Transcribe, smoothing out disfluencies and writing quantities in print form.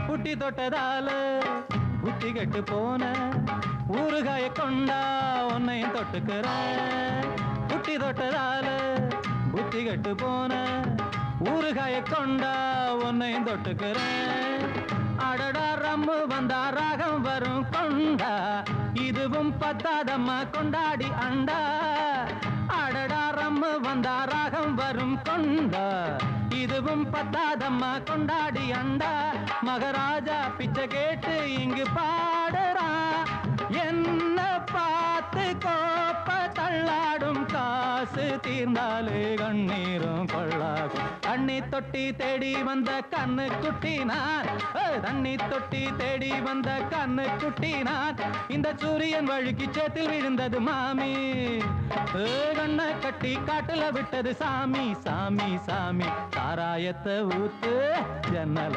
புட்டி தொட்டதால புத்தி கெட்டு போன ஊறுகாய கொண்டா உன்னையும் தொட்டுக்கிற. புட்டி தொட்டதால புத்தி கெட்டு போன ஊறுகாய கொண்டா உன்னையும் தொட்டுக்கிற. அடடா ரம்மு வந்தா ராகம் வரும் கொண்டா இதுவும் பத்தாதம்மா கொண்டாடி அண்டா. அடடா ரம்மு வந்தா ராகம் வரும் கொண்டா இதுவும் பத்தாதம்மா கொண்டாடி அண்டா. மகாராஜா பிச்சை கேட்டு இங்கு பாடுறான் என்ன பார்த்து கோப்ப தள்ளாடும் காசு தீர்ந்தாலே கண்ணீரும் கொள்ளாகும். தண்ணி தொட்டி தேடி வந்த கண்ணு குட்டினான் தண்ணி தொட்டி தேடி வந்த கண்ணு குட்டினான். இந்த சூரியன் வழுக்கி சேத்தில் விழுந்தது மாமி கண்ணை கட்டி காட்டுல விட்டது சாமி. சாமி சாமி சாராயத்தை ஊத்து ஜன்னல